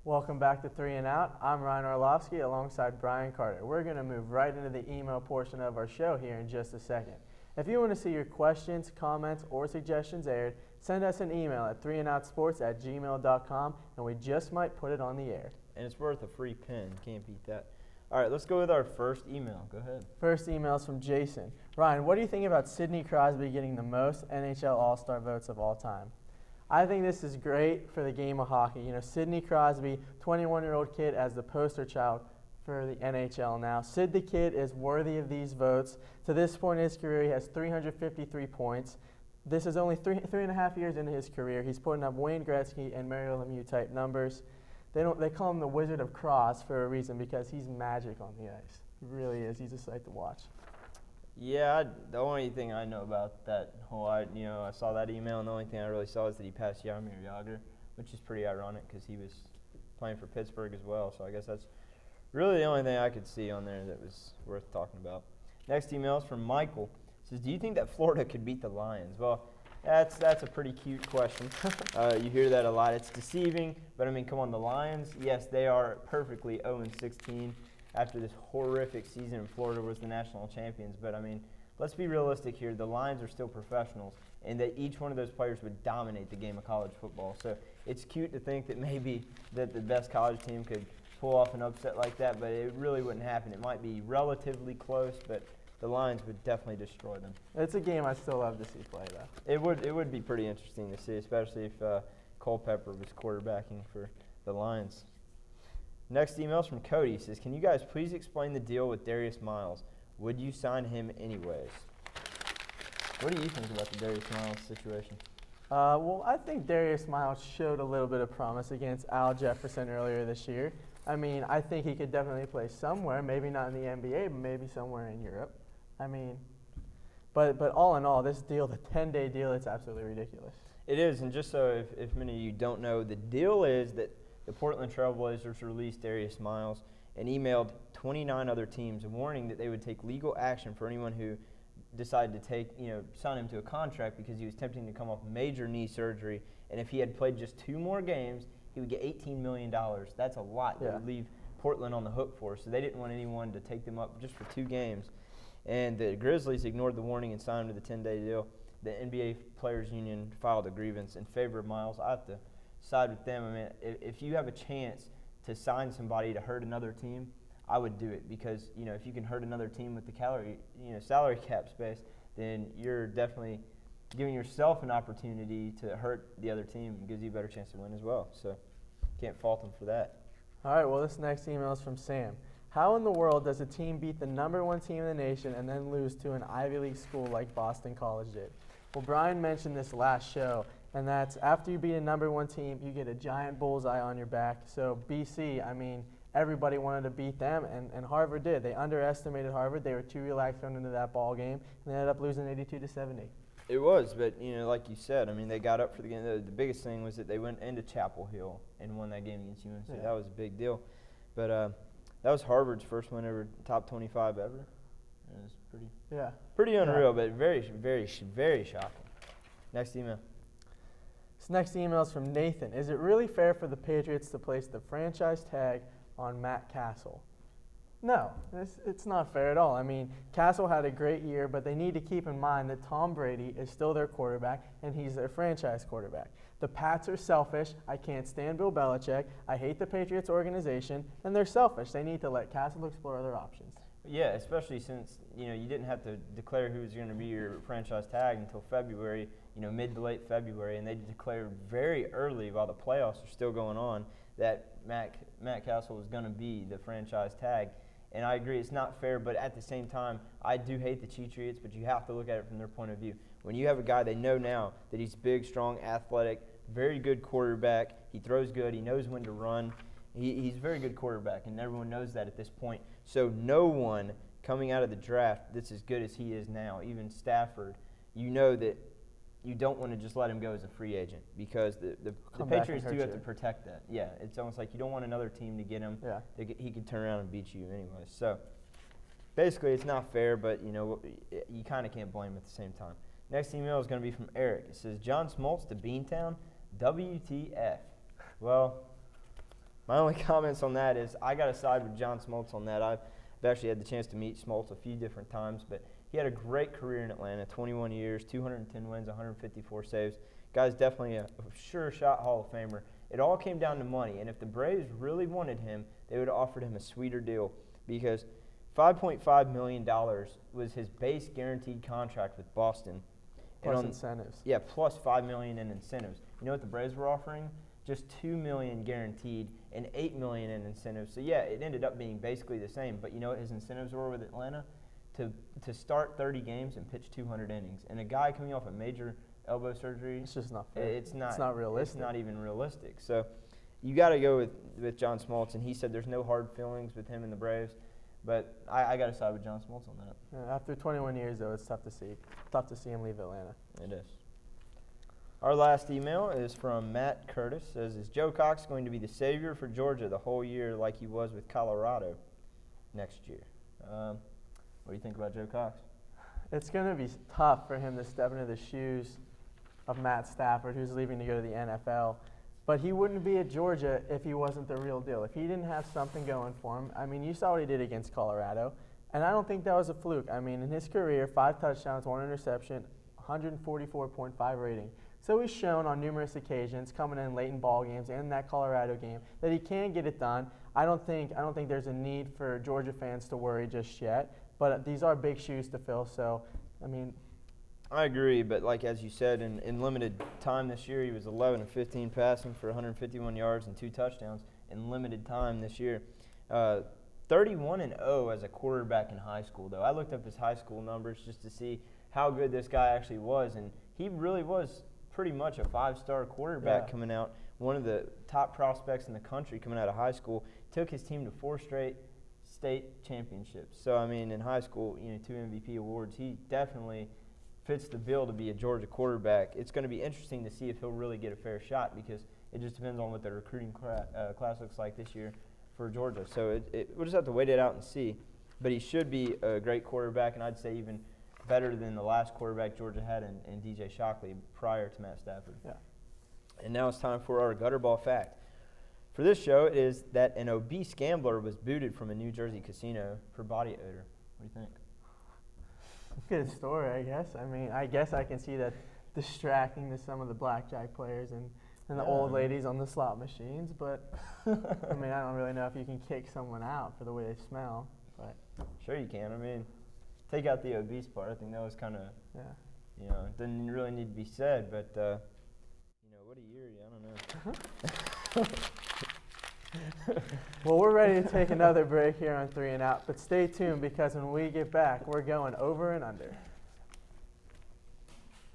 Welcome back to Three and Out. I'm Ryan Orlovsky alongside Brian Carter. We're going to move right into the email portion of our show here in just a second. If you want to see your questions, comments, or suggestions aired, send us an email at 3andoutsports@gmail.com, and we just might put it on the air. And it's worth a free pen. Can't beat that. All right, let's go with our first email. Go ahead. First email is from Jason. Ryan, what do you think about Sidney Crosby getting the most NHL All-Star votes of all time? I think this is great for the game of hockey. You know, Sidney Crosby, 21-year-old kid, as the poster child for the NHL now. Sid the Kid is worthy of these votes. To this point in his career, he has 353 points. This is only three and a half years into his career. He's putting up Wayne Gretzky and Mario Lemieux type numbers. They call him the Wizard of Cross for a reason because he's magic on the ice. He really is. He's a sight to watch. Yeah, the only thing I know about that whole, I saw that email, and the only thing I really saw is that he passed Jaromir Jagr, which is pretty ironic because he was playing for Pittsburgh as well. So I guess that's really the only thing I could see on there that was worth talking about. Next email is from Michael. It says, do you think that Florida could beat the Lions? Well, that's a pretty cute question. You hear that a lot. It's deceiving, but I mean, come on, the Lions, yes, they are perfectly 0-16 after this horrific season. Florida was the national champions, but I mean, let's be realistic here. The Lions are still professionals, and that each one of those players would dominate the game of college football. So it's cute to think that maybe that the best college team could pull off an upset like that, but it really wouldn't happen. It might be relatively close, but the Lions would definitely destroy them. It's a game I still love to see play, though. It would be pretty interesting to see, especially if Culpepper was quarterbacking for the Lions. Next email is from Cody. He says, can you guys please explain the deal with Darius Miles? Would you sign him anyways? What do you think about the Darius Miles situation? Well, I think Darius Miles showed a little bit of promise against Al Jefferson earlier this year. I mean, I think he could definitely play somewhere, maybe not in the NBA, but maybe somewhere in Europe. I mean, but all in all, this deal, the 10-day deal, it's absolutely ridiculous. It is, and just so if many of you don't know, the deal is that the Portland Trail Blazers released Darius Miles and emailed 29 other teams warning that they would take legal action for anyone who decided to sign him to a contract because he was attempting to come off major knee surgery, and if he had played just 2 more games, he would get $18 million. That's a lot that would leave Portland on the hook for. So they didn't want anyone to take them up just for 2 games. And the Grizzlies ignored the warning and signed him to the 10-day deal. The NBA Players Union filed a grievance in favor of Miles. I have to side with them. I mean, if you have a chance to sign somebody to hurt another team, I would do it because, if you can hurt another team with the salary cap space, then you're definitely giving yourself an opportunity to hurt the other team and gives you a better chance to win as well. So can't fault them for that. All right, well, this next email is from Sam. How in the world does a team beat the #1 team in the nation and then lose to an Ivy League school like Boston College did? Well, Brian mentioned this last show, and that's after you beat a #1 team, you get a giant bullseye on your back. So BC, I mean, everybody wanted to beat them, and Harvard did. They underestimated Harvard. They were too relaxed going into that ball game, and they ended up losing 82-70. It was, but, like you said, I mean, they got up for the game. The biggest thing was that they went into Chapel Hill and won that game against UNC. Yeah. That was a big deal. But that was Harvard's first win ever, top 25 ever. It was pretty unreal, but very, very, very shocking. Next email. This next email is from Nathan. Is it really fair for the Patriots to place the franchise tag on Matt Castle? No, it's not fair at all. I mean, Castle had a great year, but they need to keep in mind that Tom Brady is still their quarterback, and he's their franchise quarterback. The Pats are selfish. I can't stand Bill Belichick. I hate the Patriots organization, and they're selfish. They need to let Castle explore other options. Yeah, especially since, you didn't have to declare who was going to be your franchise tag until February, mid to late February, and they declared very early while the playoffs are still going on that Matt Castle was going to be the franchise tag. And I agree, it's not fair, but at the same time, I do hate the Patriots, but you have to look at it from their point of view. When you have a guy, they know now that he's big, strong, athletic, very good quarterback, he throws good, he knows when to run, he's a very good quarterback, and everyone knows that at this point. So no one coming out of the draft that's as good as he is now, even Stafford, that you don't want to just let him go as a free agent because the Patriots do have to protect that. Yeah, it's almost like you don't want another team to get him. Yeah. He could turn around and beat you anyway. So basically it's not fair, but you kind of can't blame him at the same time. Next email is going to be from Eric. It says, John Smoltz to Beantown, WTF. Well, My only comments on that is I got to side with John Smoltz on that. I've actually had the chance to meet Smoltz a few different times, but he had a great career in Atlanta, 21 years, 210 wins, 154 saves. Guy's definitely a sure shot Hall of Famer. It all came down to money, and if the Braves really wanted him, they would have offered him a sweeter deal because $5.5 million was his base guaranteed contract with Boston. Plus incentives. Yeah, plus $5 million in incentives. You know what the Braves were offering? Just $2 million guaranteed and $8 million in incentives. So yeah, it ended up being basically the same. But you know what his incentives were with Atlanta? To start 30 games and pitch 200 innings. And a guy coming off a major elbow surgery, it's just not fair. It's not realistic. It's not even realistic. So you got to go with John Smoltz, and he said there's no hard feelings with him and the Braves. But I got to side with John Smoltz on that. Yeah, after 21 years, though, it's tough to see. Tough to see him leave Atlanta. It is. Our last email is from Matt Curtis. Says, is Joe Cox going to be the savior for Georgia the whole year like he was with Colorado next year? What do you think about Joe Cox? It's going to be tough for him to step into the shoes of Matt Stafford, who's leaving to go to the NFL. But he wouldn't be at Georgia if he wasn't the real deal. If he didn't have something going for him. I mean, you saw what he did against Colorado, and I don't think that was a fluke. I mean, in his career, 5 touchdowns, 1 interception, 144.5 rating. So he's shown on numerous occasions, coming in late in ball games and in that Colorado game, that he can get it done. I don't think there's a need for Georgia fans to worry just yet. But these are big shoes to fill. So, I mean, I agree, but like as you said, in limited time this year, he was 11 of 15 passing for 151 yards and 2 touchdowns in limited time this year. 31-0 as a quarterback in high school, though. I looked up his high school numbers just to see how good this guy actually was, and he really was pretty much a 5-star quarterback coming out, one of the top prospects in the country coming out of high school. Took his team to 4 straight state championships. So, I mean, in high school, 2 MVP awards. He definitely fits the bill to be a Georgia quarterback. It's going to be interesting to see if he'll really get a fair shot because it just depends on what the recruiting class looks like this year for Georgia. So we'll just have to wait it out and see. But he should be a great quarterback, and I'd say even better than the last quarterback Georgia had in DJ Shockley prior to Matt Stafford. Yeah. And now it's time for our Gutterball fact. For this show, it is that an obese gambler was booted from a New Jersey casino for body odor. What do you think? Good story, I guess. I mean, I guess I can see that distracting to some of the blackjack players and the old ladies on the slot machines. But, I mean, I don't really know if you can kick someone out for the way they smell. But sure you can. I mean, take out the obese part. I think that was kind of, it didn't really need to be said. But, what a year. I don't know. Well, we're ready to take another break here on 3 and Out, but stay tuned because when we get back, we're going over and under.